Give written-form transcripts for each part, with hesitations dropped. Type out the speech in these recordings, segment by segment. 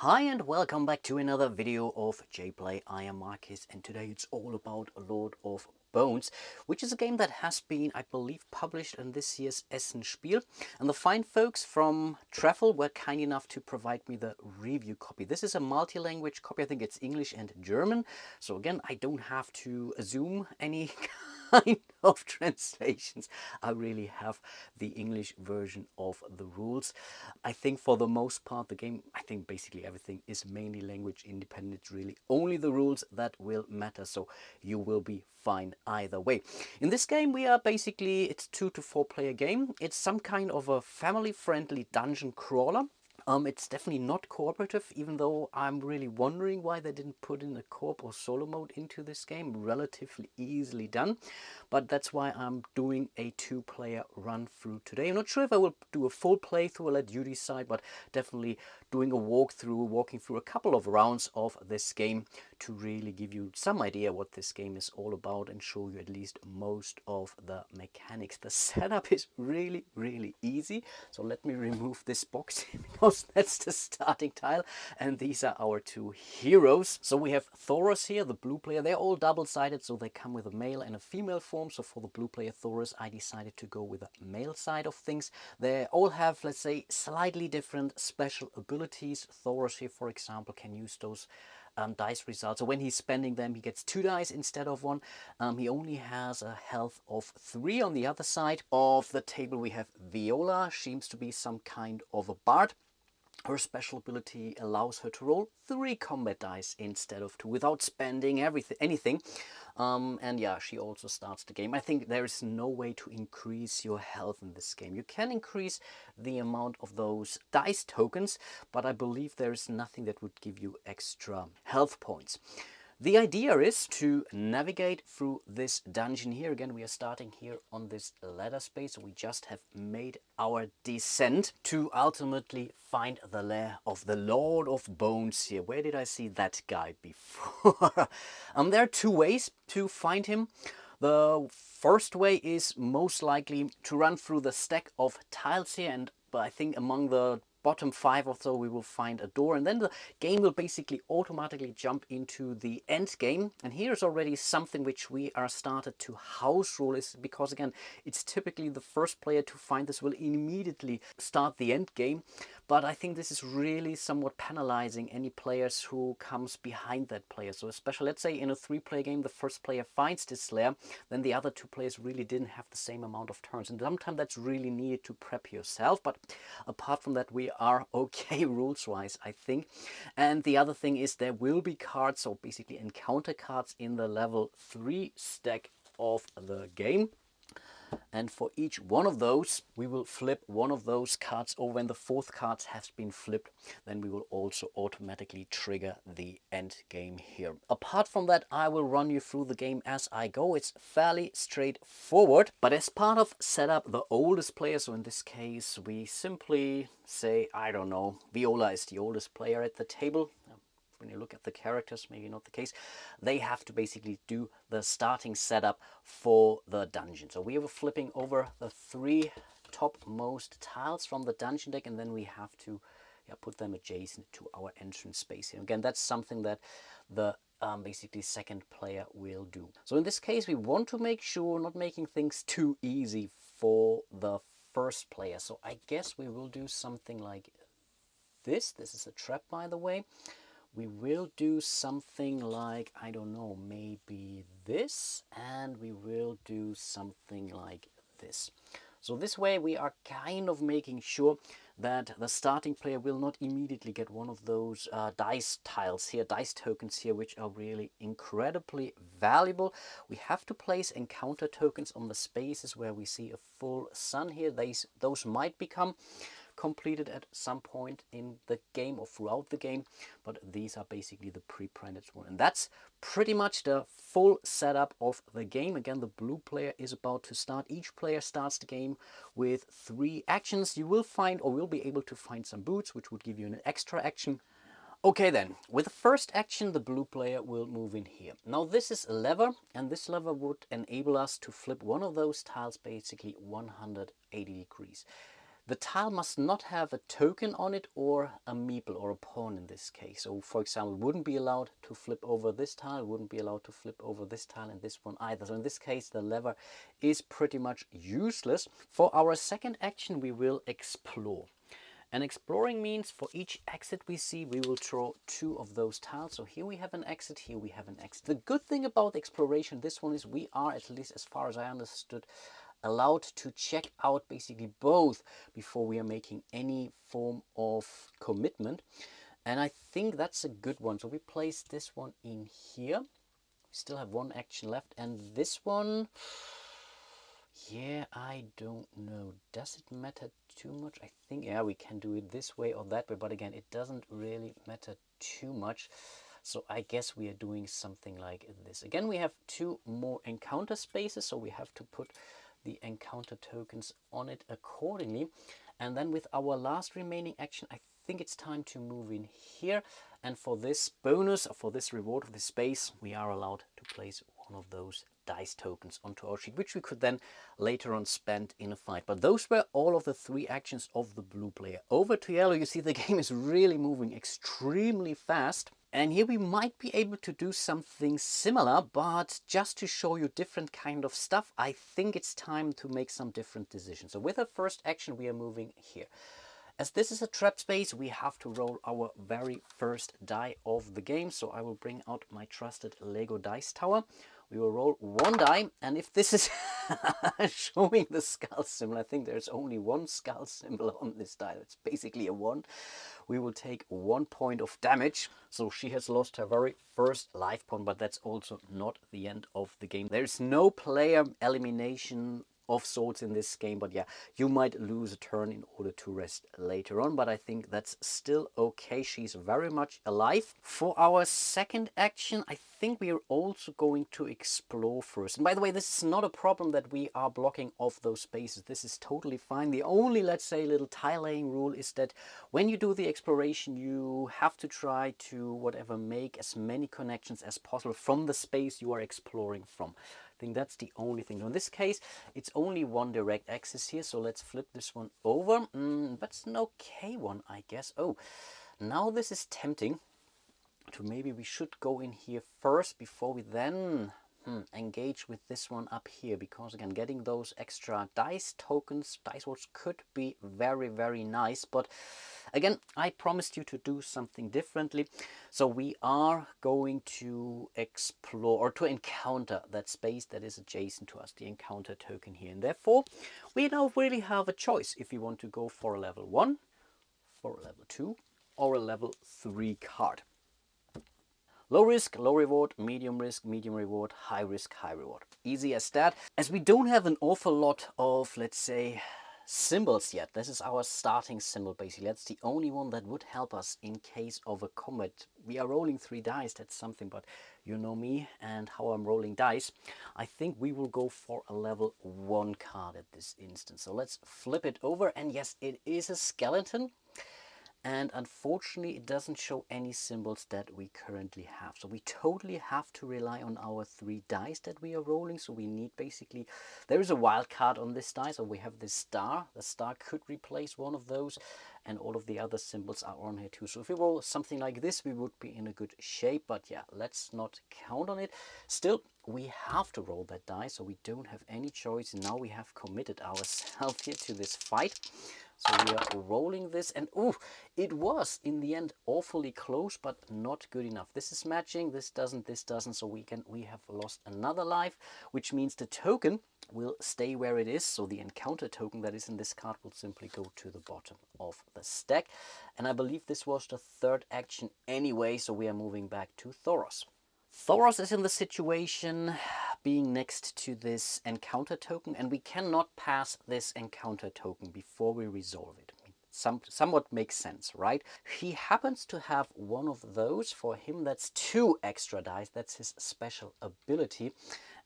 Hi and welcome back to another video of JPlay. I am Marcus and today it's all about Lord of Bones, which is a game that has been, I believe, published in this year's Essen Spiel. And the fine folks from Trefl were kind enough to provide me the review copy. This is a multi-language copy. I think it's English and German. So again, I don't have to assume any kind of translations. I really have the English version of the rules. I think for the most part the game, I think basically everything is mainly language independent. It's really only the rules that will matter, so you will be fine either way. In this game we are basically, it's 2 to 4 player game. It's some kind of a family friendly dungeon crawler. It's definitely not cooperative, even though I'm really wondering why they didn't put in a co-op or solo mode into this game. Relatively easily done, but that's why I'm doing a 2-player run through today. I'm not sure if I will do a full playthrough, I'll let you decide, but definitely doing a walkthrough, walking through a couple of rounds of this game to really give you some idea what this game is all about and show you at least most of the mechanics. The setup is really easy, so let me remove this box because that's the starting tile and these are our 2 heroes. So we have Thoros here, the blue player. They're all double-sided, so they come with a male and a female form. So for the blue player Thoros, I decided to go with the male side of things. They all have, let's say, slightly different special abilities. Thoros here, for example, can use those dice results. So when he's spending them, he gets 2 dice instead of 1. He only has a health of 3. On the other side of the table we have Viola. Seems to be some kind of a bard. Her special ability allows her to roll 3 combat dice instead of 2 without spending anything. And yeah, she also starts the game. I think there is no way to increase your health in this game. You can increase the amount of those dice tokens, but I believe there is nothing that would give you extra health points. The idea is to navigate through this dungeon here. Again, we are starting here on this ladder space. So we just have made our descent to ultimately find the lair of the Lord of Bones here. Where did I see that guy before? There are 2 ways to find him. The first way is most likely to run through the stack of tiles here, and I think among the bottom 5 or so we will find a door, and then the game will basically automatically jump into the end game. And here's already something which we are started to house rule, is because again it's typically the first player to find this will immediately start the end game, but I think this is really somewhat penalizing any players who comes behind that player. So especially, let's say in a 3-player game, the first player finds this lair, then the other 2 players really didn't have the same amount of turns, and sometimes that's really needed to prep yourself. But apart from that, we are okay rules wise, I think. And the other thing is there will be cards, so basically encounter cards in the level 3 stack of the game. And for each one of those, we will flip one of those cards over. When the 4th card has been flipped, then we will also automatically trigger the end game here. Apart from that, I will run you through the game as I go. It's fairly straightforward, but as part of setup, the oldest player, so in this case, we simply say, I don't know, Viola is the oldest player at the table. When you look at the characters, maybe not the case, they have to basically do the starting setup for the dungeon. So we are flipping over the 3 topmost tiles from the dungeon deck, and then we have to put them adjacent to our entrance space here. Again, that's something that the basically second player will do. So in this case, we want to make sure not making things too easy for the first player. So I guess we will do something like this. This is a trap, by the way. We will do something like, I don't know, maybe this, and we will do something like this. So this way we are kind of making sure that the starting player will not immediately get one of those dice tiles here, dice tokens here, which are really incredibly valuable. We have to place encounter tokens on the spaces where we see a full sun here. Those might become completed at some point in the game or throughout the game, but these are basically the pre-printed one, and that's pretty much the full setup of the game. Again, the blue player is about to start. Each player starts the game with 3 actions. You will find, or will be able to find, some boots, which would give you an extra action. Okay then, with the first action, the blue player will move in here. Now this is a lever, and this lever would enable us to flip one of those tiles basically 180 degrees. The tile must not have a token on it or a meeple or a pawn in this case. So for example, wouldn't be allowed to flip over this tile, wouldn't be allowed to flip over this tile and this one either. So in this case, the lever is pretty much useless. For our second action, we will explore. And exploring means for each exit we see, we will draw 2 of those tiles. So here we have an exit, here we have an exit. The good thing about exploration, this one, is we are, at least as far as I understood, allowed to check out basically both before we are making any form of commitment. And I think that's a good one. So we place this one in here. We still have 1 action left. And this one, yeah, I don't know. Does it matter too much? I think, yeah, we can do it this way or that way. But again, it doesn't really matter too much. So I guess we are doing something like this. Again, we have 2 more encounter spaces. So we have to put the encounter tokens on it accordingly. And then with our last remaining action, I think it's time to move in here. And for this bonus, for this reward of the space, we are allowed to place one of those dice tokens onto our sheet, which we could then later on spend in a fight. But those were all of the 3 actions of the blue player. Over to yellow, you see the game is really moving extremely fast. And here we might be able to do something similar, but just to show you different kind of stuff, I think it's time to make some different decisions. So with the first action, we are moving here. As this is a trap space, we have to roll our very first die of the game. So I will bring out my trusted Lego dice tower. We will roll 1 die, and if this is showing the skull symbol, I think there's only 1 skull symbol on this die. It's basically a 1. We will take 1 point of damage. So she has lost her very first life point, but that's also not the end of the game. There's no player elimination of sorts in this game, but yeah, you might lose a turn in order to rest later on, but I think that's still okay. She's very much alive. For our second action, I think we are also going to explore first. And by the way, this is not a problem that we are blocking off those spaces. This is totally fine. The only, let's say, little tile laying rule is that when you do the exploration, you have to try to make as many connections as possible from the space you are exploring from. I think that's the only thing. Now, in this case, it's only 1 direct axis here, so let's flip this one over. That's an okay one, I guess. Oh, now this is tempting to maybe we should go in here first before we then engage with this one up here, because again, getting those extra dice tokens, dice rolls could be very, very nice. But again, I promised you to do something differently. So we are going to explore or to encounter that space that is adjacent to us, the encounter token here. And therefore, we don't really have a choice if we want to go for a level 1, for a level 2, or a level 3 card. Low risk, low reward, medium risk, medium reward, high risk, high reward. Easy as that. As we don't have an awful lot of, let's say, symbols yet. This is our starting symbol basically. That's the only one that would help us in case of a combat. We are rolling 3 dice, that's something, but you know me and how I'm rolling dice. I think we will go for a level 1 card at this instance. So let's flip it over, and yes, it is a skeleton. And unfortunately, it doesn't show any symbols that we currently have. So we totally have to rely on our 3 dice that we are rolling. So we need basically, there is a wild card on this die. So we have this star. The star could replace one of those, and all of the other symbols are on here too. So if we roll something like this, we would be in a good shape. But yeah, let's not count on it. Still, we have to roll that die, so we don't have any choice. Now we have committed ourselves here to this fight. So we are rolling this, and ooh, it was in the end awfully close, but not good enough. This is matching, this doesn't, so we have lost another life, which means the token will stay where it is. So the encounter token that is in this card will simply go to the bottom of the stack. And I believe this was the 3rd action anyway, so we are moving back to Thoros. Thoros is in the situation being next to this encounter token, and we cannot pass this encounter token before we resolve it. Somewhat makes sense, right? He happens to have one of those. For him, that's 2 extra dice. That's his special ability.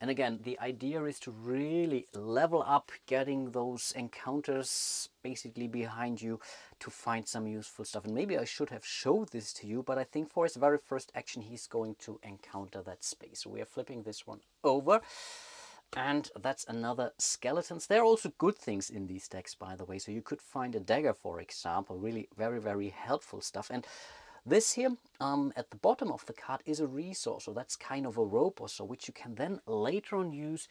And again, the idea is to really level up, getting those encounters basically behind you to find some useful stuff. And maybe I should have showed this to you, but I think for his very first action, he's going to encounter that space. So we are flipping this one over. And that's another skeletons. There are also good things in these decks, by the way. So you could find a dagger, for example. Really very, very helpful stuff. And this here at the bottom of the card is a resource. So that's kind of a rope or so, which you can then later on use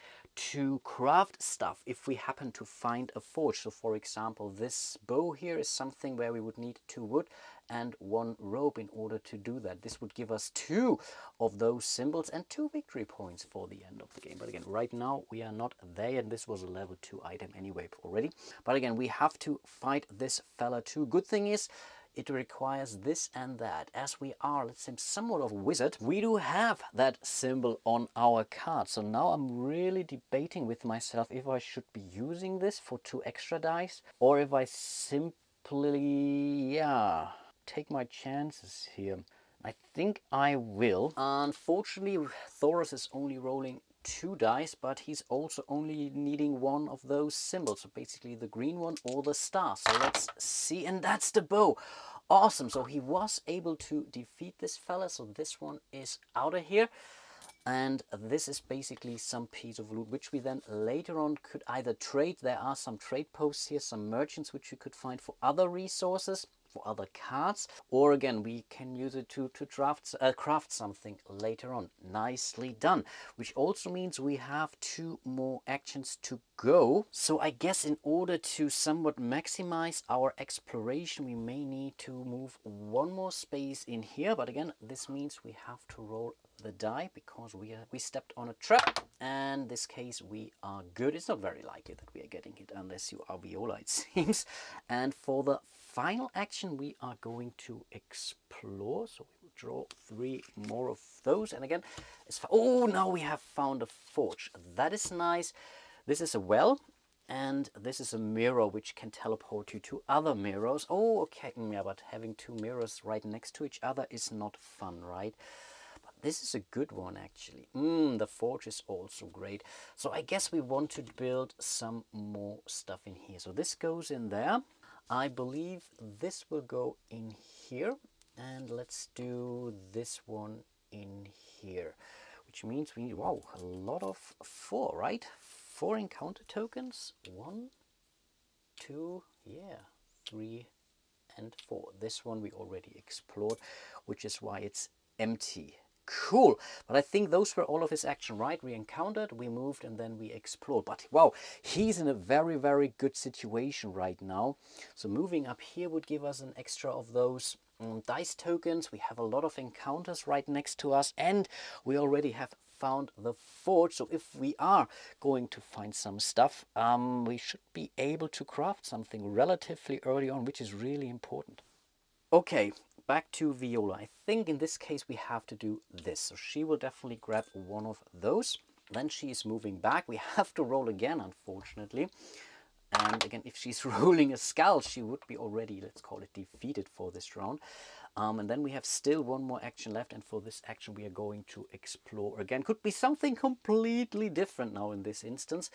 to craft stuff if we happen to find a forge. So for example, this bow here is something where we would need 2 wood and 1 rope in order to do that. This would give us 2 of those symbols and 2 victory points for the end of the game. But again, right now we are not there, and this was a level 2 item anyway already. But again, we have to fight this fella too. Good thing is, it requires this and that. As we are, let's say, somewhat of a wizard, we do have that symbol on our card. So now I'm really debating with myself if I should be using this for 2 extra dice, or if I simply, take my chances here. I think I will. Unfortunately, Thoros is only rolling 2 dice, but he's also only needing 1 of those symbols. So basically the green one or the star. So let's see. And that's the bow. Awesome. So he was able to defeat this fella. So this one is out of here. And this is basically some piece of loot, which we then later on could either trade. There are some trade posts here, some merchants, which we could find for other resources, for other cards, or again we can use it to craft something later on. Nicely done. Which also means we have 2 more actions to go. So I guess in order to somewhat maximize our exploration, we may need to move 1 more space in here. But again, this means we have to roll the die because we stepped on a trap, and in this case we are good. It's not very likely that we are getting hit unless you are Viola, it seems. And for the final action we are going to explore, so we will draw 3 more of those. And again, oh, now we have found a forge. That is nice. This is a well, and this is a mirror which can teleport you to other mirrors. Oh, okay. Yeah, but having 2 mirrors right next to each other is not fun, right? This is a good one, actually. The forge is also great. So I guess we want to build some more stuff in here. So this goes in there. I believe this will go in here. And let's do this one in here. Which means we need, wow, a lot of 4, right? 4 encounter tokens. 1, 2, 3, and 4. This one we already explored, which is why it's empty. Cool. But I think those were all of his action, right? We encountered, we moved, and then we explored. But wow, he's in a very, very good situation right now. So moving up here would give us an extra of those dice tokens. We have a lot of encounters right next to us, and we already have found the forge. So if we are going to find some stuff, we should be able to craft something relatively early on, which is really important. Okay, back to Viola. I think in this case we have to do this. So she will definitely grab 1 of those. Then she is moving back. We have to roll again, unfortunately. And again, if she's rolling a skull, she would be already, let's call it, defeated for this round. And then we have still 1 more action left, and for this action we are going to explore again. Could be something completely different now in this instance,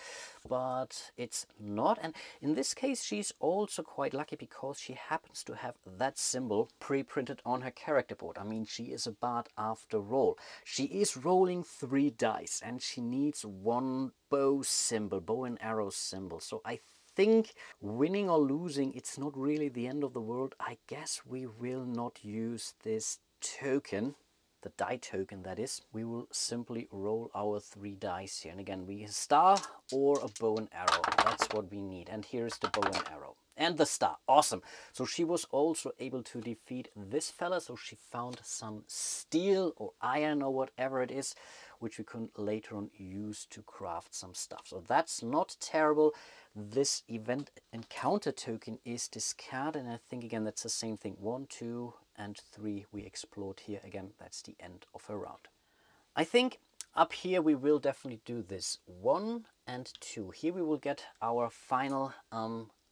but it's not. And in this case she's also quite lucky because she happens to have that symbol pre-printed on her character board. I mean, she is a bard after all. She is rolling 3 dice and she needs 1 bow symbol, bow and arrow symbol. So I think winning or losing, it's not really the end of the world. I guess we will not use this token, the die token that is. We will simply roll our 3 dice here. And again, we a star or a bow and arrow. That's what we need. And here's the bow and arrow. And the star. Awesome. So she was also able to defeat this fella. So she found some steel or iron or whatever it is, which we can later on use to craft some stuff. So that's not terrible. This event encounter token is discarded, and I think again that's the same thing. 1, 2, and 3 we explored here. Again, that's the end of a round. I think up here we will definitely do this 1 and 2. Here we will get our final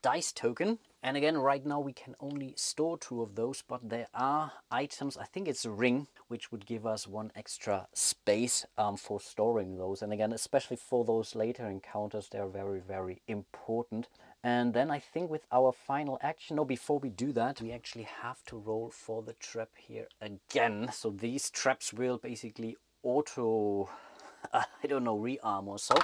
dice token. And again, right now we can only store 2 of those, but there are items, I think it's a ring, which would give us 1 extra space for storing those. And again, especially for those later encounters, they're very, very important. And then I think with our final action, no, before we do that, we actually have to roll for the trap here again. So these traps will basically auto I don't know, rearm or so.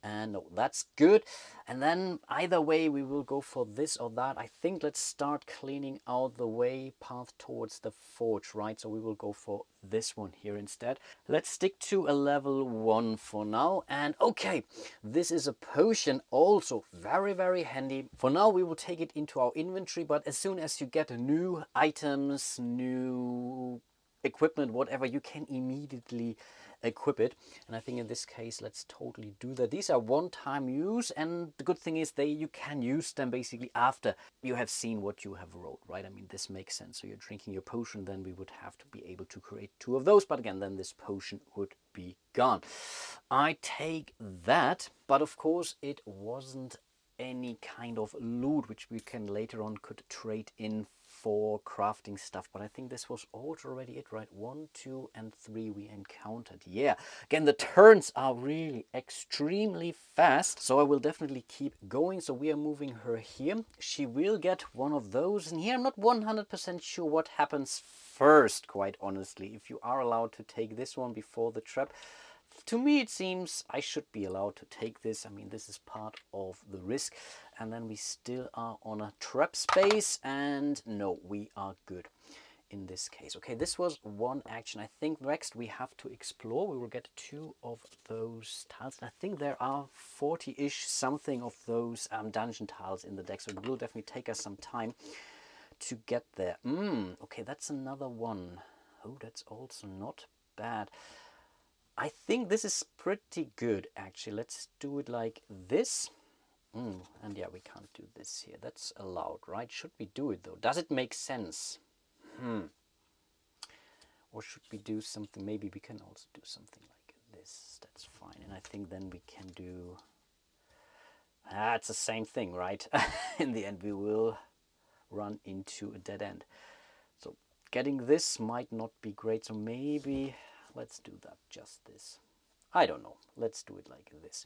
And no, that's good. And then either way, we will go for this or that. I think let's start cleaning out the way path towards the forge, right? So we will go for this one here instead. Let's stick to a level 1 for now. And okay, this is a potion, also very, very handy. For now, we will take it into our inventory, but as soon as you get new items, new equipment, whatever, you can immediately equip it. And I think in this case, let's totally do that. These are one-time use, and the good thing is you can use them basically after you have seen what you have rolled, right? I mean, this makes sense. So you're drinking your potion, then we would have to be able to create 2 of those, but again, then this potion would be gone. I take that, but of course it wasn't any kind of loot which we can later on could trade in for crafting stuff, but I think this was already it, right? 1, 2, and 3 we encountered. Yeah, again, the turns are really extremely fast, so I will definitely keep going. So we are moving her here. She will get one of those, and here I'm not 100% sure what happens first, quite honestly. If you are allowed to take this one before the trap, to me it seems I should be allowed to take this. I mean, this is part of the risk. And then we still are on a trap space, and no, we are good in this case. Okay, this was one action. I think next we have to explore. We will get 2 of those tiles. I think there are 40-ish something of those dungeon tiles in the deck, so it will definitely take us some time to get there. Okay, that's another one. Oh, that's also not bad. I think this is pretty good, actually. Let's do it like this. And yeah, we can't do this here. That's allowed, right? Should we do it, though? Does it make sense? Or should we do something? Maybe we can also do something like this. That's fine. And I think then we can do... it's the same thing, right? In the end, we will run into a dead end. So getting this might not be great. So maybe let's do that, just this. I don't know. Let's do it like this.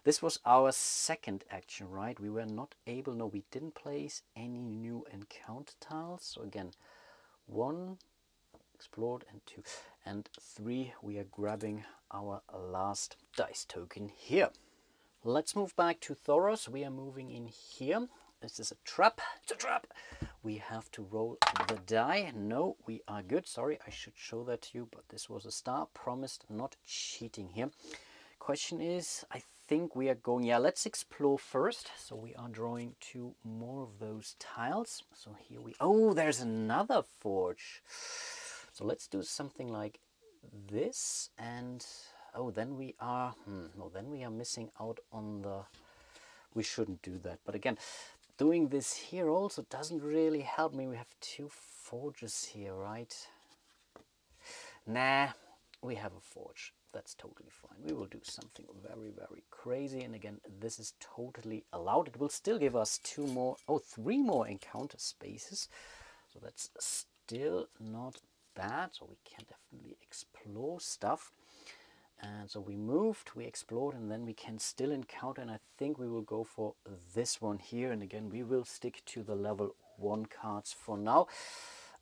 This was our second action, right? We were not able, no, we didn't place any new encounter tiles. So again, 1 explored, and 2 and 3, we are grabbing our last dice token here. Let's move back to Thoros. We are moving in here. This is a trap. It's a trap. We have to roll the die. No, we are good. Sorry, I should show that to you, but this was a star. Promised not cheating here. Question is, I think we are going, yeah, let's explore first. So we are drawing 2 more of those tiles. So here we, oh, there's another forge. So let's do something like this, and oh, then we are, no, then we are missing out on the, we shouldn't do that. But again, doing this here also doesn't really help me. We have 2 forges here, right? Nah, we have a forge. That's totally fine. We will do something very, very crazy. And again, this is totally allowed. It will still give us 2 more, oh, 3 more encounter spaces. So that's still not bad. So we can definitely explore stuff. And so we moved, we explored, and then we can still encounter, and I think we will go for this one here. And again, we will stick to the level 1 cards for now.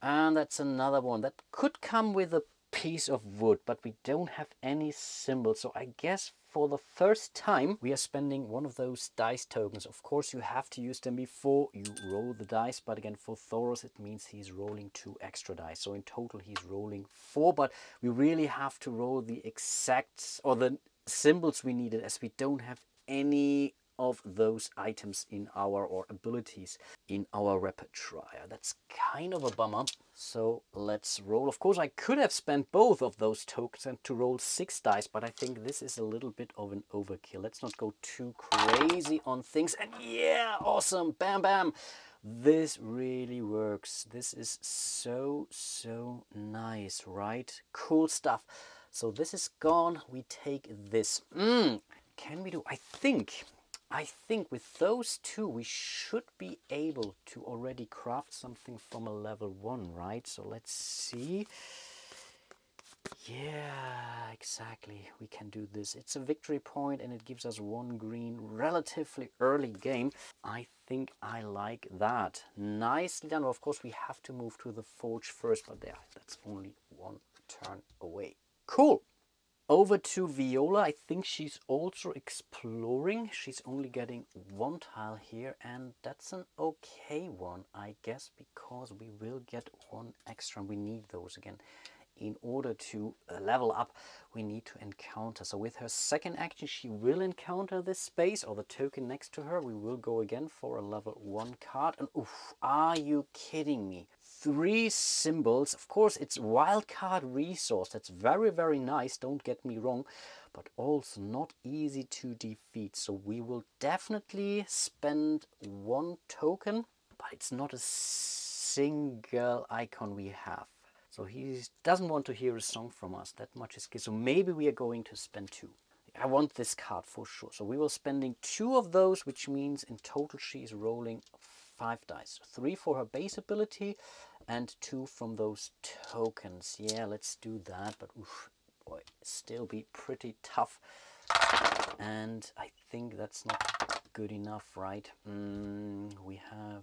And that's another one that could come with a piece of wood, but we don't have any symbols. So I guess for the first time we are spending one of those dice tokens. Of course, you have to use them before you roll the dice, but again, for Thoros it means he's rolling 2 extra dice. So in total he's rolling 4, but we really have to roll the exact, or the symbols we needed, as we don't have any of those items in our, or abilities in our repertoire. That's kind of a bummer. So let's roll. Of course, I could have spent both of those tokens and to roll 6 dice, but I think this is a little bit of an overkill. Let's not go too crazy on things. And yeah, awesome, bam, bam. This really works. This is so, so nice, right? Cool stuff. So this is gone. We take this. Can we do? I think with those 2 we should be able to already craft something from a level 1, right? So let's see. Yeah, exactly. We can do this. It's a victory point and it gives us 1 green relatively early game. I think I like that. Nicely done. Of course, we have to move to the forge first, but there, that's only 1 turn away. Cool. over to Viola. I think she's also exploring. She's only getting one tile here, and that's an okay one, I guess, because we will get one extra. We need those again. In order to level up, we need to encounter. So with her second action, she will encounter this space or the token next to her. We will go again for a level 1 card. And oof, are you kidding me? 3 symbols. Of course, it's wildcard resource. That's very, very nice. Don't get me wrong. But also not easy to defeat. So we will definitely spend 1 token. But it's not a single icon we have. So he doesn't want to hear a song from us. That much is clear. So maybe we are going to spend 2. I want this card for sure. So we will spending 2 of those, which means in total she is rolling 5 dice. 3 for her base ability and 2 from those tokens. Yeah, let's do that. But oof, boy, still be pretty tough. And I think that's not good enough, right? We have...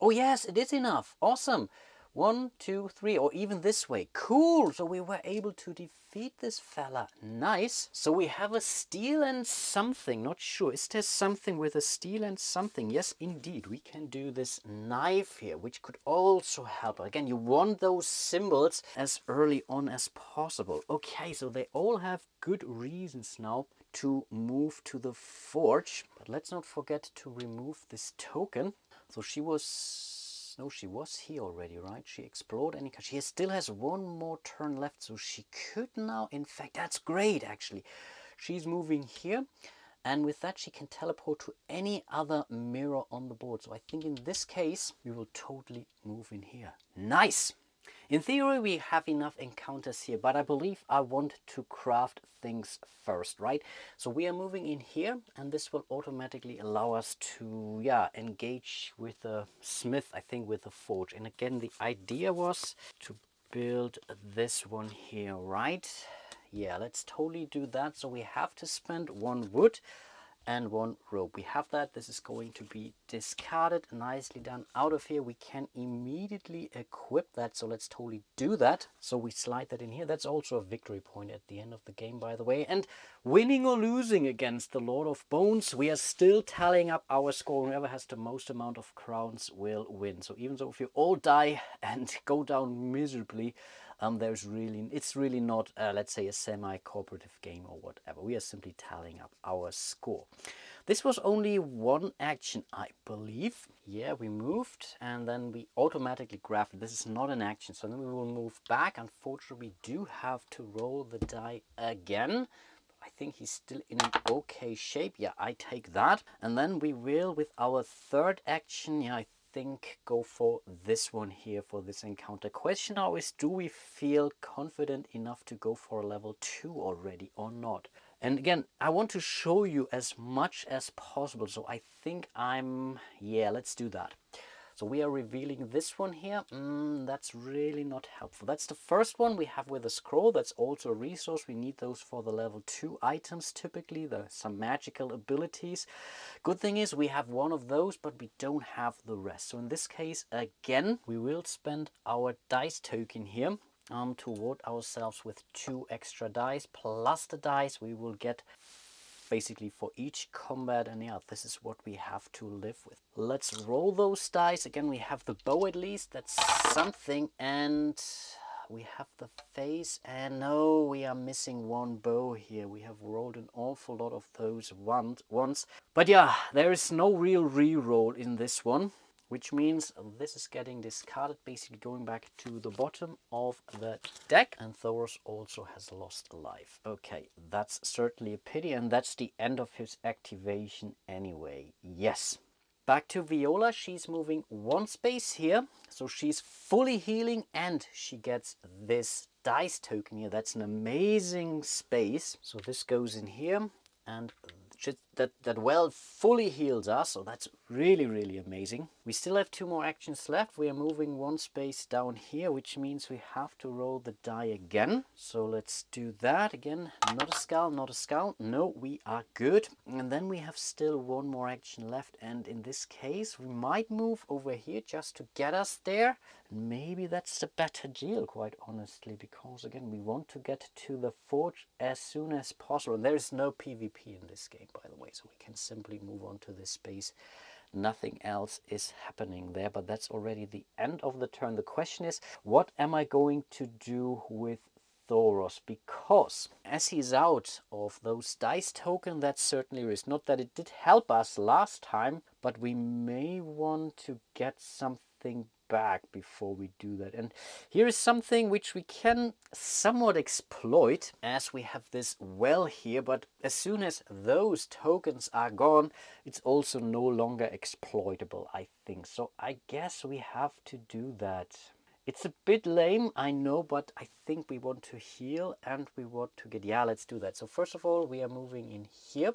Oh yes, it is enough. Awesome. 1, 2, 3, or even this way. Cool! So we were able to defeat this fella. Nice. So we have a steel and something. Not sure. Is there something with a steel and something? Yes, indeed. We can do this knife here, which could also help. Again, you want those symbols as early on as possible. Okay, so they all have good reasons now to move to the forge. But let's not forget to remove this token. So she was... No, she was here already, right? She explored any... She still has 1 more turn left, so she could now... In fact, that's great, actually. She's moving here, and with that, she can teleport to any other mirror on the board. So I think in this case, we will totally move in here. Nice! In theory, we have enough encounters here, but I believe I want to craft things first, right? So we are moving in here, and this will automatically allow us to, yeah, engage with the smith, I think, with the forge. And again, the idea was to build this one here, right? Yeah, let's totally do that. So we have to spend 1 wood and 1 rope. We have that. This is going to be discarded. Nicely done. Out of here, we can immediately equip that. So let's totally do that. So we slide that in here. That's also a victory point at the end of the game, by the way. And winning or losing against the Lord of Bones, we are still tallying up our score. Whoever has the most amount of crowns will win. So even though if you all die and go down miserably, it's really not, let's say, a semi-cooperative game or whatever. We are simply tallying up our score. This was only 1 action, I believe. Yeah, we moved and then we automatically graphed. This is not an action, so then we will move back. Unfortunately, we do have to roll the die again. I think he's still in an okay shape. Yeah, I take that. And then we will, with our 3rd action, yeah, I think go for this one here for this encounter. Question now is, do we feel confident enough to go for a level 2 already or not? And again, I want to show you as much as possible. So I think yeah, let's do that. So we are revealing this one here. That's really not helpful. That's the first one we have with a scroll. That's also a resource. We need those for the level 2 items typically. Some magical abilities. Good thing is we have 1 of those, but we don't have the rest. So in this case, again, we will spend our dice token here to reward ourselves with 2 extra dice. Plus the dice we will get basically for each combat, and yeah, this is what we have to live with. Let's roll those dice. Again, we have the bow at least. That's something. And we have the face. And no, we are missing 1 bow here. We have rolled an awful lot of those once. But yeah, there is no real re-roll in this one, which means this is getting discarded, basically going back to the bottom of the deck. And Thoros also has lost a life. Okay, that's certainly a pity, and that's the end of his activation anyway. Yes. Back to Viola. She's moving 1 space here, so she's fully healing, and she gets this dice token here. That's an amazing space. So this goes in here, and that well fully heals us, so that's really, really amazing. We still have 2 more actions left. We are moving 1 space down here, which means we have to roll the die again. So let's do that again. Not a skull, not a skull. No, we are good. And then we have still 1 more action left. And in this case, we might move over here just to get us there. Maybe that's the better deal, quite honestly, because again, we want to get to the forge as soon as possible. And there is no PvP in this game, by the way, so we can simply move on to this space. Nothing else is happening there, but that's already the end of the turn. The question is, what am I going to do with Thoros? Because as he's out of those dice token, that certainly is. Not that it did help us last time, but we may want to get something back before we do that. And here is something which we can somewhat exploit, as we have this well here, but as soon as those tokens are gone, it's also no longer exploitable, I think. So I guess we have to do that. It's a bit lame, I know, but I think we want to heal and we want to get... Yeah, let's do that. So first of all, we are moving in here.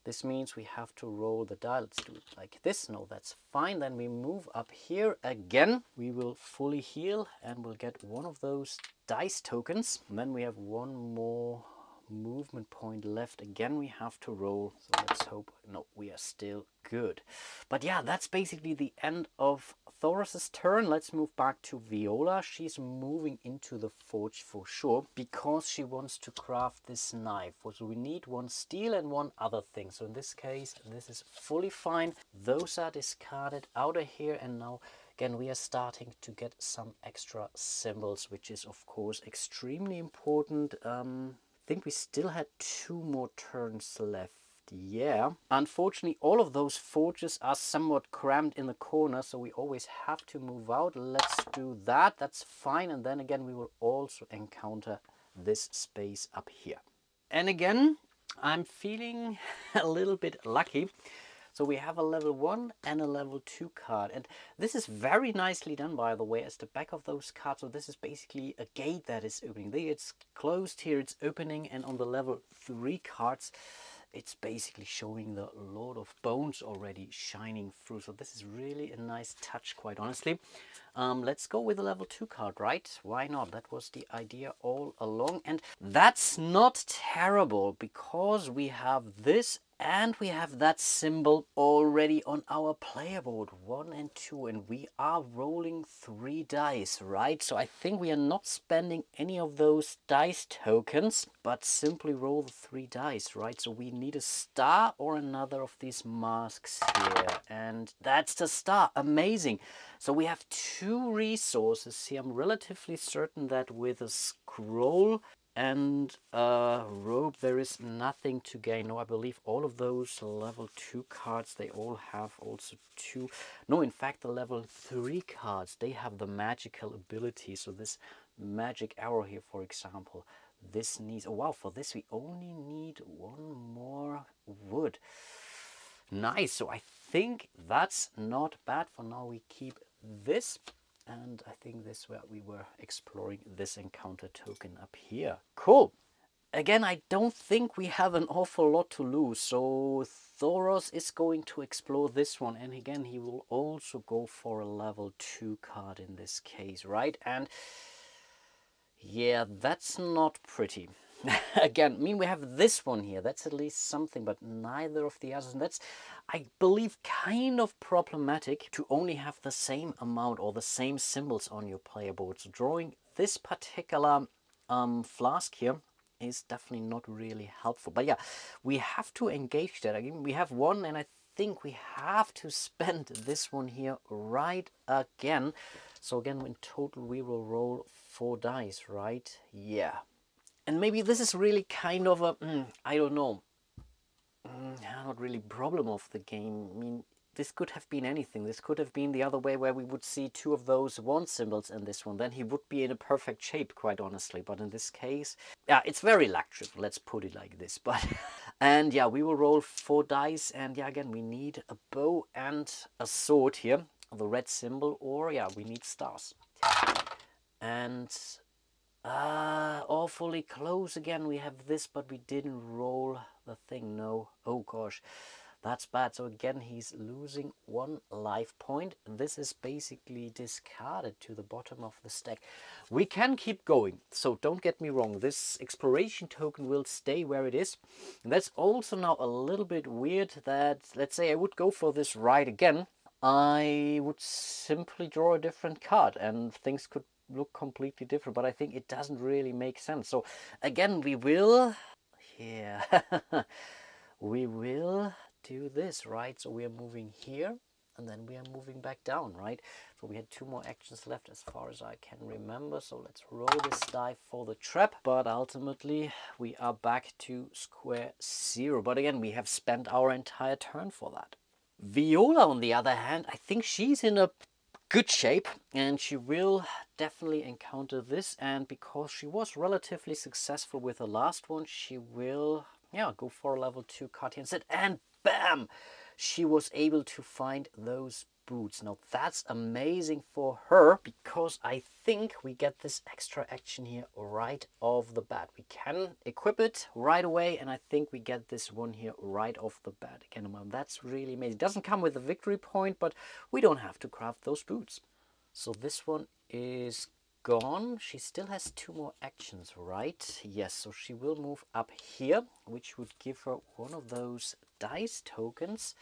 This means we have to roll the die. Let's do it like this. No, that's fine. Then we move up here again. We will fully heal and we'll get 1 of those dice tokens. And then we have 1 more movement point left. Again, we have to roll. So let's hope... No, we are still good. But yeah, that's basically the end of Thoros' turn. Let's move back to Viola. She's moving into the forge for sure because she wants to craft this knife. So we need 1 steel and 1 other thing. So in this case, this is fully fine. Those are discarded out of here, and now again we are starting to get some extra symbols, which is of course extremely important. I think we still had 2 more turns left. Yeah, unfortunately all of those forges are somewhat crammed in the corner, so we always have to move out. Let's do that. That's fine. And then again we will also encounter this space up here. And again, I'm feeling a little bit lucky. So we have a level 1 and a level 2 card, and this is very nicely done, by the way, as the back of those cards. So this is basically a gate that is opening. There it's closed, here it's opening, and on the level 3 cards it's basically showing the Lord of Bones already shining through. So this is really a nice touch, quite honestly. Let's go with the level 2 card, right? Why not? That was the idea all along. And that's not terrible, because we have this and we have that symbol already on our player board, 1 and 2, and we are rolling 3 dice, right? So I think we are not spending any of those dice tokens, but simply roll the 3 dice, right? So we need a star or another of these masks here, and that's the star. Amazing. So we have 2 resources here. I'm relatively certain that with a scroll and a rope there is nothing to gain. No, I believe all of those level 2 cards, they all have also 2. No, in fact the level 3 cards, they have the magical ability. So this magic arrow here, for example, this needs... Oh wow, for this we only need 1 more wood. Nice. So I think that's not bad. For now we keep this. And I think this is where we were exploring this encounter token up here. Cool. Again, I don't think we have an awful lot to lose. So Thoros is going to explore this one. And again, he will also go for a level 2 card in this case, right? And yeah, that's not pretty. Again, I mean, we have this one here. That's at least something, but neither of the others. And that's, I believe, kind of problematic to only have the same amount or the same symbols on your player board. So drawing this particular flask here is definitely not really helpful. But yeah, we have to engage that. Again, we have 1, and I think we have to spend this one here right again. So again, in total, we will roll 4 dice, right? Yeah. And maybe this is really kind of a, I don't know, not really problem of the game. I mean, this could have been anything. This could have been the other way, where we would see 2 of those 1 symbols in this one. Then he would be in a perfect shape, quite honestly. But in this case, yeah, it's very electric. Let's put it like this. But and yeah, we will roll 4 dice. And yeah, again, we need a bow and a sword here, the red symbol, or yeah, we need stars. And awfully close again. We have this, but we didn't roll the thing. No. Oh gosh. That's bad. So again, he's losing 1 life point. This is basically discarded to the bottom of the stack. We can keep going, so don't get me wrong. This exploration token will stay where it is. And that's also now a little bit weird that, let's say I would go for this right again. I would simply draw a different card and things could look completely different, but I think it doesn't really make sense. So again, we will here we will do this, right? So we are moving here and then we are moving back down, right? So we had 2 more actions left as far as I can remember. So let's roll this die for the trap, but ultimately we are back to square 0. But again, we have spent our entire turn for that. Viola, on the other hand, I think she's in a good shape and she will definitely encounter this, and because she was relatively successful with the last one, she will go for a level 2 card here instead, and bam, she was able to find those boots. Now that's amazing for her, because I think we get this extra action here right off the bat. We can equip it right away, and I think we get this one here right off the bat. Again, that's really amazing. It doesn't come with a victory point, but we don't have to craft those boots. So this one is gone. She still has 2 more actions, right? Yes, so she will move up here, which would give her one of those dice tokens.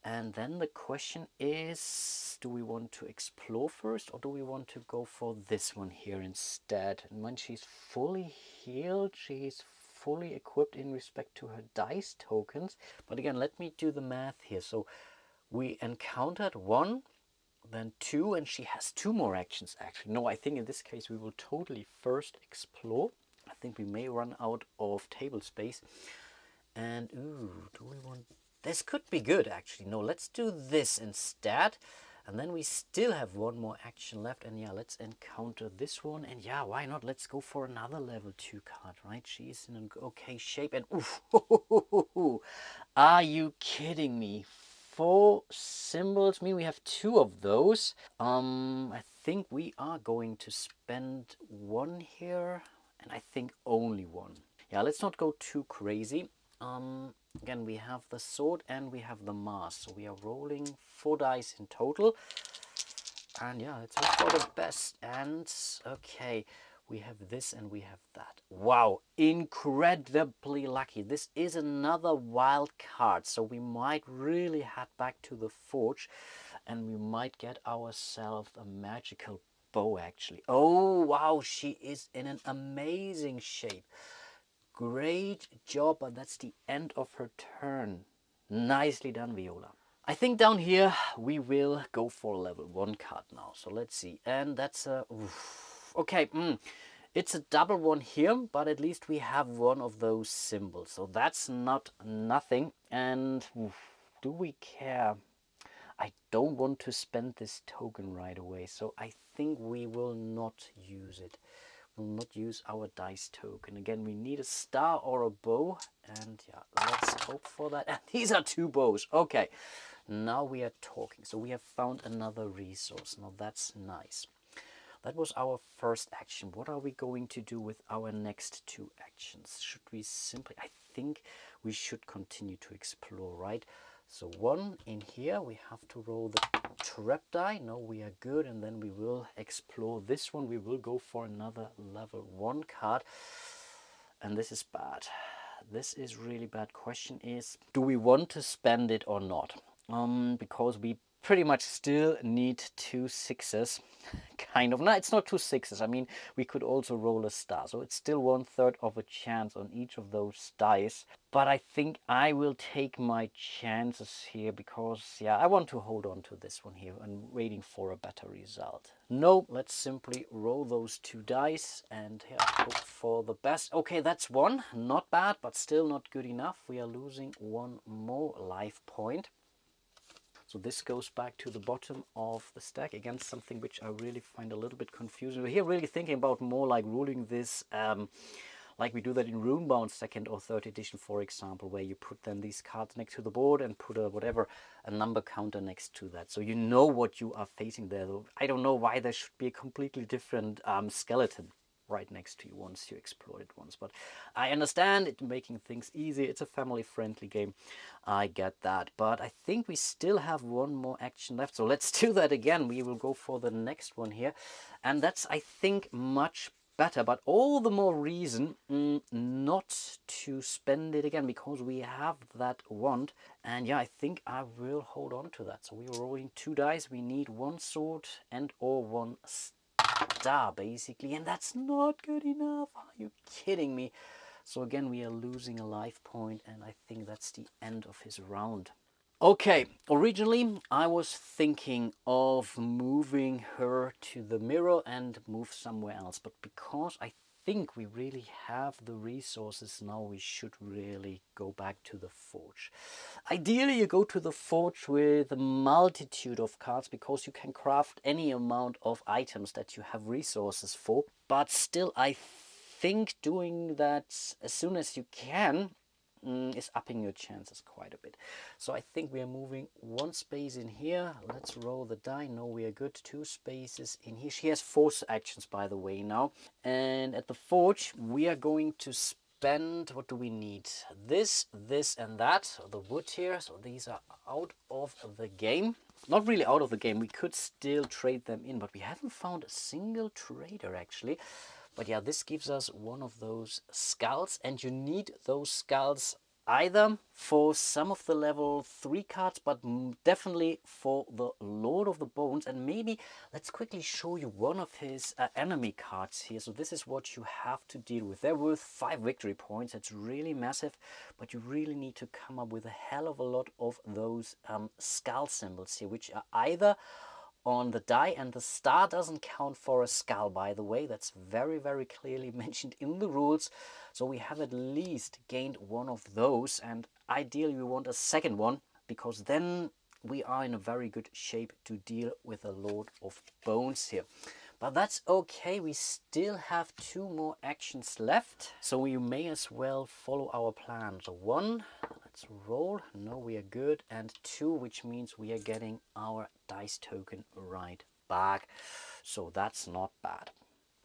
And then the question is, do we want to explore first, or do we want to go for this one here instead? And when she's fully healed, she's fully equipped in respect to her dice tokens. But again, let me do the math here. So we encountered 1, then 2, and she has 2 more actions actually. No, I think in this case we will totally first explore. I think we may run out of table space. And ooh, do we want... This could be good actually. No, let's do this instead. And then we still have 1 more action left. And yeah, let's encounter this one. And yeah, why not? Let's go for another level 2 card, right? She's in an okay shape. And oof, are you kidding me? 4 symbols mean we have 2 of those. I think we are going to spend 1 here. And I think only 1. Yeah, let's not go too crazy. Again, we have the sword and we have the mask, so we are rolling 4 dice in total, and yeah, let's hope for the best. And okay, we have this and we have that. Wow, incredibly lucky. This is another wild card, so we might really head back to the forge and we might get ourselves a magical bow actually. Oh wow, she is in an amazing shape. Great job, but that's the end of her turn. Nicely done, Viola. I think down here we will go for level 1 card now. So let's see. And that's a... Okay, it's a double one here, but at least we have 1 of those symbols. So that's not nothing. And do we care? I don't want to spend this token right away. So I think we will not use it. Will not use our dice token. Again, we need a star or a bow, and yeah, let's hope for that. And these are 2 bows. Okay, now we are talking. So we have found another resource. Now that's nice. That was our first action. What are we going to do with our next 2 actions? Should we simply... I think we should continue to explore, right? So 1 in here, we have to roll the trap die. No, we are good, and then we will explore this one. We will go for another level 1 card, and this is bad. This is really bad. Question is, do we want to spend it or not? Because we pretty much still need 2 6s. Kind of. No, it's not 2 6s. I mean, we could also roll a star. So it's still 1/3 of a chance on each of those dice. But I think I will take my chances here because, yeah, I want to hold on to this one here and waiting for a better result. No, let's simply roll those 2 dice and hope for the best. Okay, that's 1. Not bad, but still not good enough. We are losing 1 more life point. So this goes back to the bottom of the stack. Again, something which I really find a little bit confusing. We're here really thinking about more like ruling this like we do that in Runebound 2nd or 3rd edition, for example, where you put then these cards next to the board and put a number counter next to that. So you know what you are facing there. I don't know why there should be a completely different skeleton. right next to you once you explore it once. But I understand it making things easy. It's a family-friendly game. I get that. But I think we still have one more action left. So let's do that again. We will go for the next one here. And that's, I think, much better, but all the more reason not to spend it again, because we have that wand. And yeah, I think I will hold on to that. So we're rolling 2 dice. We need 1 sword and or 1 star basically, and that's not good enough. Are you kidding me? So again, we are losing a life point, and I think that's the end of his round. Okay, originally I was thinking of moving her to the mirror and move somewhere else, but because I think we really have the resources now, we should really go back to the forge. Ideally, you go to the forge with a multitude of cards, because you can craft any amount of items that you have resources for, but still I think doing that as soon as you can is upping your chances quite a bit. So I think we are moving 1 space in here. Let's roll the die. No, we are good. 2 spaces in here. She has 4 actions, by the way, now. And at the forge, we are going to spend, what do we need? This, and that. The wood here. So these are out of the game. Not really out of the game. We could still trade them in, but we haven't found a single trader, actually. But yeah, this gives us one of those skulls, and you need those skulls either for some of the level 3 cards, but definitely for the Lord of the Bones. And maybe let's quickly show you one of his enemy cards here. So this is what you have to deal with. They're worth 5 victory points. It's really massive, but you really need to come up with a hell of a lot of those skull symbols here, which are either on the die, and the star doesn't count for a skull, by the way. That's very, very clearly mentioned in the rules. So we have at least gained one of those, and ideally we want a second one, because then we are in a very good shape to deal with a Lord of Bones here. But that's okay, we still have 2 more actions left, so we may as well follow our plan. So 1, let's roll. No, we are good. And 2, which means we are getting our dice token right back. So that's not bad.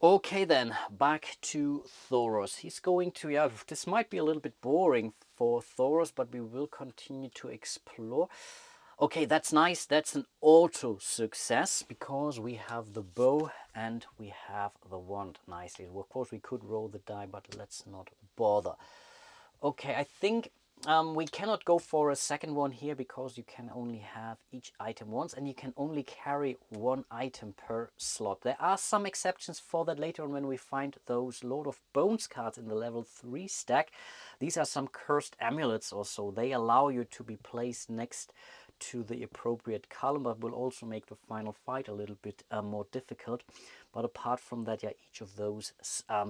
Okay then, back to Thoros. He's going to, yeah, this might be a little bit boring for Thoros, but we will continue to explore. Okay, that's nice. That's an auto success, because we have the bow and we have the wand nicely. Well, of course, we could roll the die, but let's not bother. Okay, I think we cannot go for a second one here, because you can only have each item once, and you can only carry 1 item per slot. There are some exceptions for that later on when we find those Lord of Bones cards in the level 3 stack. These are some cursed amulets or so. They allow you to be placed next to the appropriate column, but will also make the final fight a little bit more difficult. But apart from that, yeah, each of those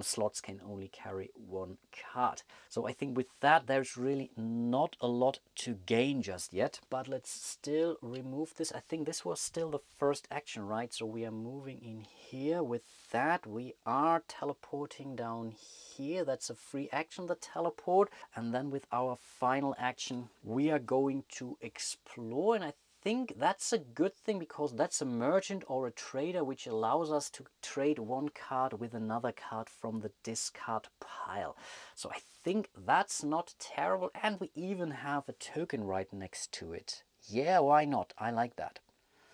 slots can only carry 1 card. So I think with that, there's really not a lot to gain just yet. But let's still remove this. I think this was still the first action, right? So we are moving in here. With that, we are teleporting down here. That's a free action, the teleport. And then with our final action, we are going to explore. And I think that's a good thing, because that's a merchant or a trader, which allows us to trade 1 card with another card from the discard pile. So I think that's not terrible, and we even have a token right next to it. Yeah, why not? I like that.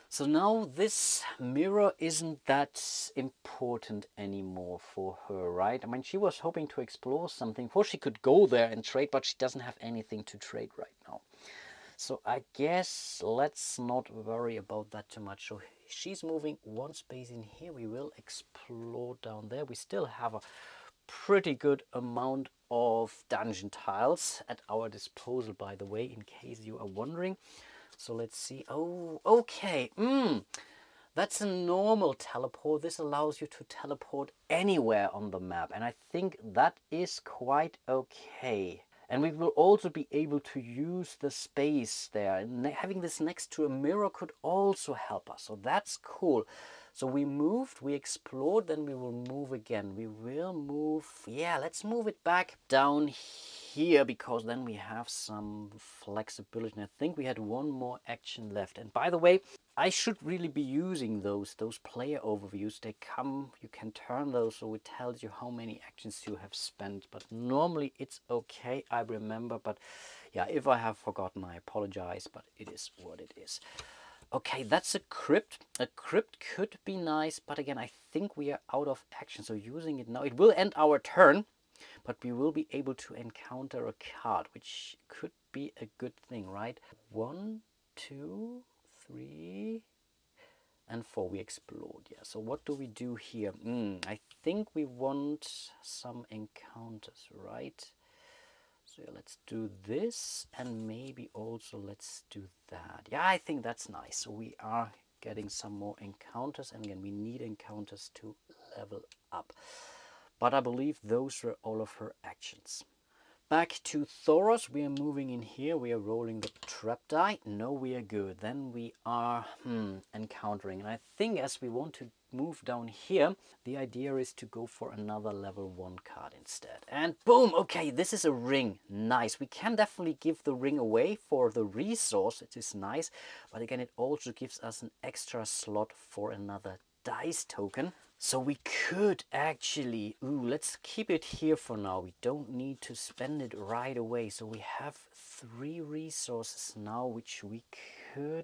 So now this mirror isn't that important anymore for her, right? I mean, she was hoping to explore something, for she could go there and trade, but she doesn't have anything to trade right now. So I guess let's not worry about that too much. So she's moving 1 space in here. We will explore down there. We still have a pretty good amount of dungeon tiles at our disposal, by the way, in case you are wondering. So let's see. Oh, okay. That's a normal teleport. This allows you to teleport anywhere on the map, and I think that is quite okay. And we will also be able to use the space there. And having this next to a mirror could also help us. So that's cool. So we moved, we explored, then we will move again. We will move, yeah, let's move it back down here because then we have some flexibility. And I think we had one more action left. And by the way, I should really be using those player overviews. They come, you can turn those so it tells you how many actions you have spent. But normally it's okay, I remember. But yeah, if I have forgotten, I apologize, but it is what it is. Okay, that's a crypt. A crypt could be nice, but again, I think we are out of action. So using it now, it will end our turn, but we will be able to encounter a card, which could be a good thing, right? 1, 2, 3, and 4. We explode. Yeah. So what do we do here? I think we want some encounters, right? So yeah, let's do this, and maybe also let's do that. Yeah, I think that's nice. So we are getting some more encounters, and again, we need encounters to level up. But I believe those were all of her actions. Back to Thoros, we are moving in here, we are rolling the trap die. No, we are good. Then we are encountering. And I think as we want to move down here, the idea is to go for another level 1 card instead. And boom, okay, this is a ring. Nice. We can definitely give the ring away for the resource. It is nice. But again, it also gives us an extra slot for another dice token. So we could actually, let's keep it here for now. We don't need to spend it right away. So we have 3 resources now, which we could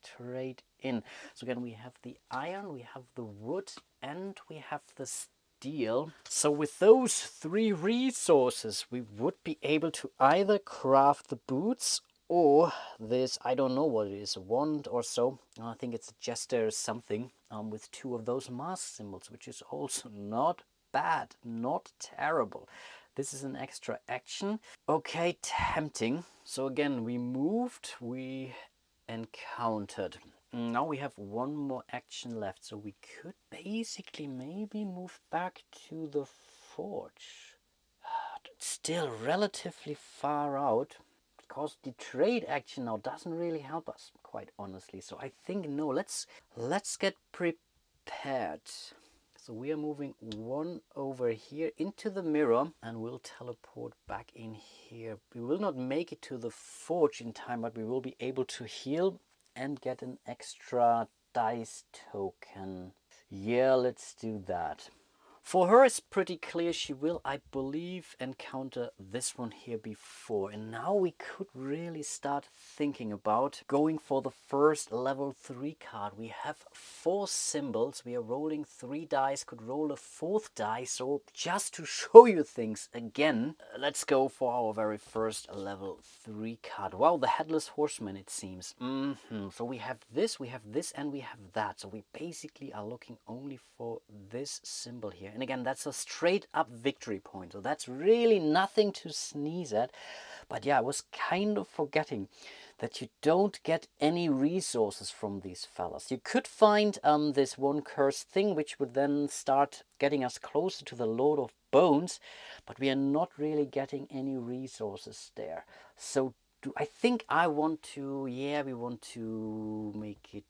trade in. So again, we have the iron, we have the wood, and we have the steel. So with those 3 resources, we would be able to either craft the boots or this, I don't know what it is, a wand or so. I think it's a jester or something with 2 of those mask symbols, which is also not bad, not terrible. This is an extra action. Okay, tempting. So again, we moved, we encountered. Now we have 1 more action left, so we could basically maybe move back to the forge. Still relatively far out, because the trade action now doesn't really help us, quite honestly. So I think no, let's get prepared. So we are moving 1 over here into the mirror, and we'll teleport back in here. We will not make it to the forge in time, but we will be able to heal and get an extra dice token. Yeah, let's do that. For her, it's pretty clear she will, I believe, encounter this one here before. And now we could really start thinking about going for the first level 3 card. We have 4 symbols. We are rolling 3 dice, could roll a 4th die. So just to show you things again, let's go for our very first level 3 card. Wow, the Headless Horseman, it seems. So we have this, and we have that. So we basically are looking only for this symbol here. And again, that's a straight up victory point. So that's really nothing to sneeze at. But yeah, I was kind of forgetting that you don't get any resources from these fellas. You could find this 1 cursed thing, which would then start getting us closer to the Lord of Bones. But we are not really getting any resources there. So I think I want to, yeah, we want to make it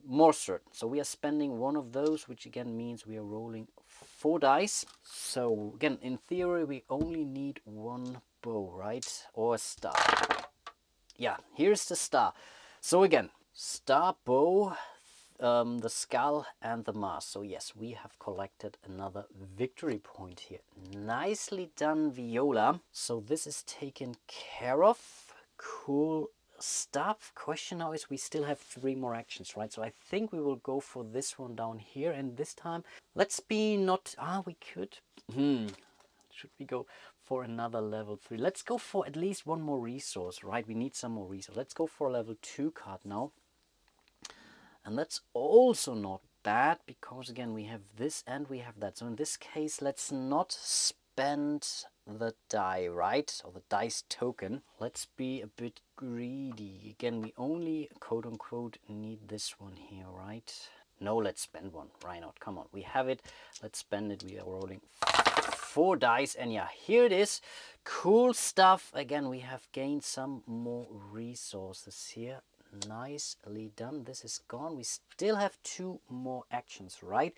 more certain. So we are spending 1 of those, which again means we are rolling 4 dice. So again, in theory, we only need 1 bow, right? Or a star. Yeah, here's the star. So again, star, bow, the skull, and the mask. So yes, we have collected another victory point here. Nicely done, Viola. So this is taken care of. Cool stuff. Question now is we still have 3 more actions, right? So I think we will go for this one down here, and this time let's be not we could should we go for another level 3? Let's go for at least 1 more resource, right? We need some more resource. Let's go for a level 2 card now, and that's also not bad because again we have this and we have that. So in this case, let's not spend the die, right? Or the dice token. Let's be a bit greedy. Again, we only quote unquote need this one here, right? No, let's spend 1. Why not? Come on, we have it. Let's spend it. We are rolling 4 dice, and yeah, here it is. Cool stuff. Again, we have gained some more resources here. Nicely done. This is gone. We still have 2 more actions, right?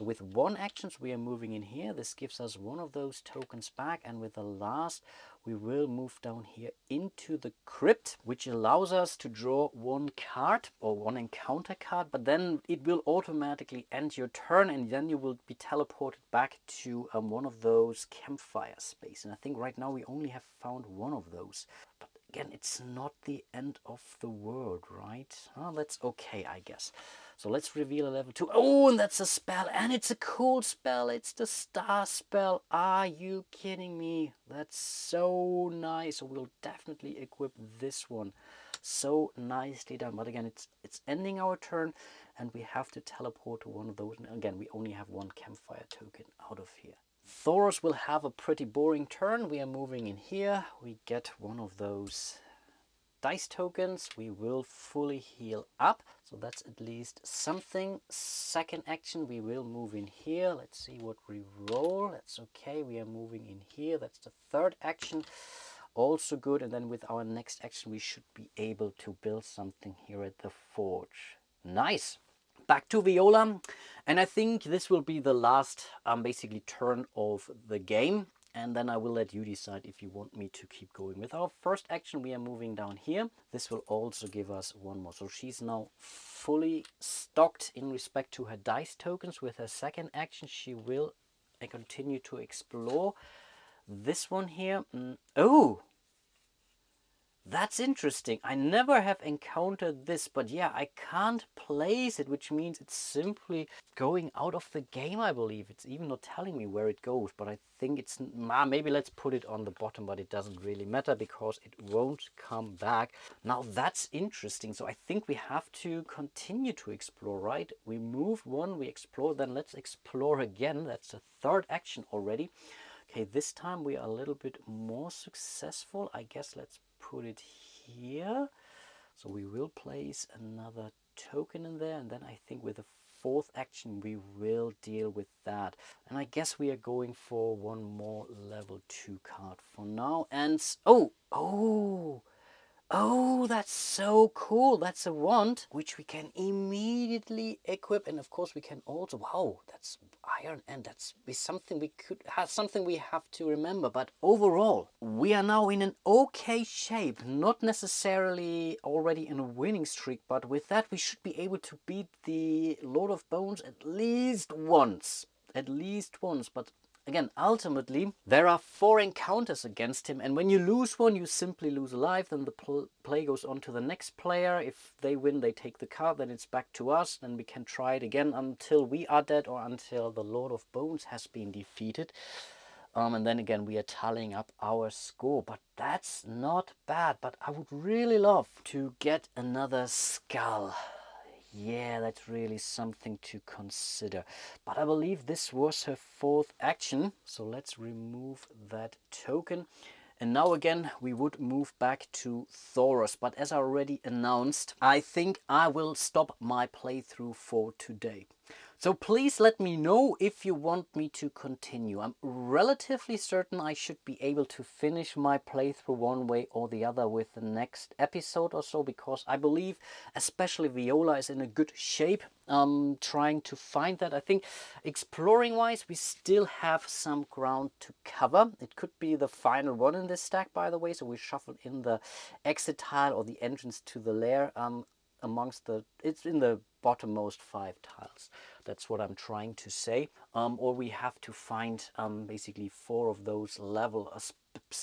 So with one action, we are moving in here. This gives us one of those tokens back. And with the last, we will move down here into the crypt, which allows us to draw one card or one encounter card. But then it will automatically end your turn, and then you will be teleported back to one of those campfire space. And I think right now we only have found one of those. But again, it's not the end of the world, right? Oh, that's okay, I guess. So let's reveal a level 2. Oh, and that's a spell, and it's a cool spell. It's the star spell. Are you kidding me? That's so nice. So we'll definitely equip this one. So nicely done. But again, it's ending our turn, and we have to teleport to one of those. And again, we only have one campfire token out of here. Thoros will have a pretty boring turn. We are moving in here. We get one of those dice tokens. We will fully heal up, so that's at least something. Second action, we will move in here. Let's see what we roll. That's okay. We are moving in here. That's the third action, also good. And then with our next action, we should be able to build something here at the forge. Nice. Back to Viola, and I think this will be the last basically turn of the game, and then I will let you decide if you want me to keep going. With our first action, we are moving down here. This will also give us one more, so she's now fully stocked in respect to her dice tokens. With her second action, she will continue to explore this one here. Oh, that's interesting. I never have encountered this, but yeah, I can't place it, which means it's simply going out of the game, I believe. It's even not telling me where it goes, but I think it's... maybe let's put it on the bottom, but it doesn't really matter because it won't come back. Now, that's interesting. So I think we have to continue to explore, right? We move one, we explore, then let's explore again. That's the third action already. Okay, this time we are a little bit more successful. I guess let's put it here. So we will place another token in there, and then I think with the fourth action we will deal with that. And I guess we are going for one more level 2 card for now. And oh, that's so cool. That's a wand, which we can immediately equip. And of course we can also, wow, that's iron, and that's something we could have, something we have to remember. But overall, we are now in an okay shape, not necessarily already in a winning streak, but with that we should be able to beat the Lord of Bones at least once. But again, ultimately, there are 4 encounters against him, and when you lose one, you simply lose a life. Then the play goes on to the next player. If they win, they take the card, then it's back to us. Then we can try it again until we are dead or until the Lord of Bones has been defeated. And then again, we are tallying up our score, but that's not bad. But I would really love to get another skull. Yeah, that's really something to consider. But I believe this was her 4th action. So let's remove that token. And now again, we would move back to Thoros. But as I already announced, I think I will stop my playthrough for today. So please let me know if you want me to continue. I'm relatively certain I should be able to finish my playthrough one way or the other with the next episode or so, because I believe especially Viola is in a good shape. Trying to find that. I think exploring wise we still have some ground to cover. It could be the final one in this stack, by the way, so we shuffled in the exit tile or the entrance to the lair amongst the... it's in the bottommost 5 tiles. That's what I'm trying to say. Or we have to find basically 4 of those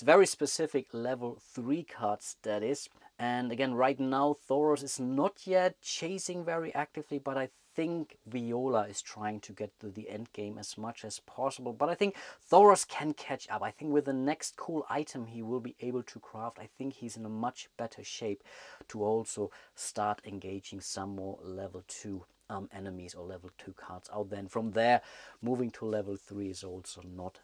very specific level 3 cards, that is. And again, right now Thoros is not yet chasing very actively, but I think Viola is trying to get to the end game as much as possible. But I think Thoros can catch up. I think with the next cool item he will be able to craft, I think he's in a much better shape to also start engaging some more level 2 enemies or level 2 cards out there. And from there moving to level 3 is also not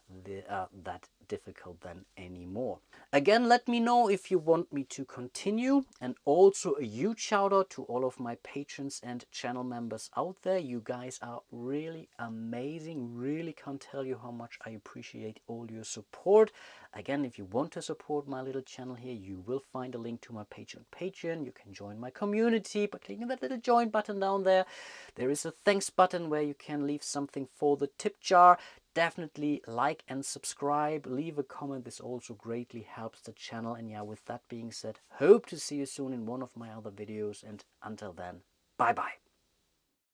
that difficult then anymore. Again, let me know if you want me to continue, and also a huge shout out to all of my patrons and channel members out there. You guys are really amazing. Really can't tell you how much I appreciate all your support. Again, if you want to support my little channel here, you will find a link to my page on Patreon. You can join my community by clicking that little join button down there. There is a thanks button where you can leave something for the tip jar. Definitely like and subscribe, leave a comment. This also greatly helps the channel. And yeah, with that being said, hope to see you soon in one of my other videos, and until then, bye bye.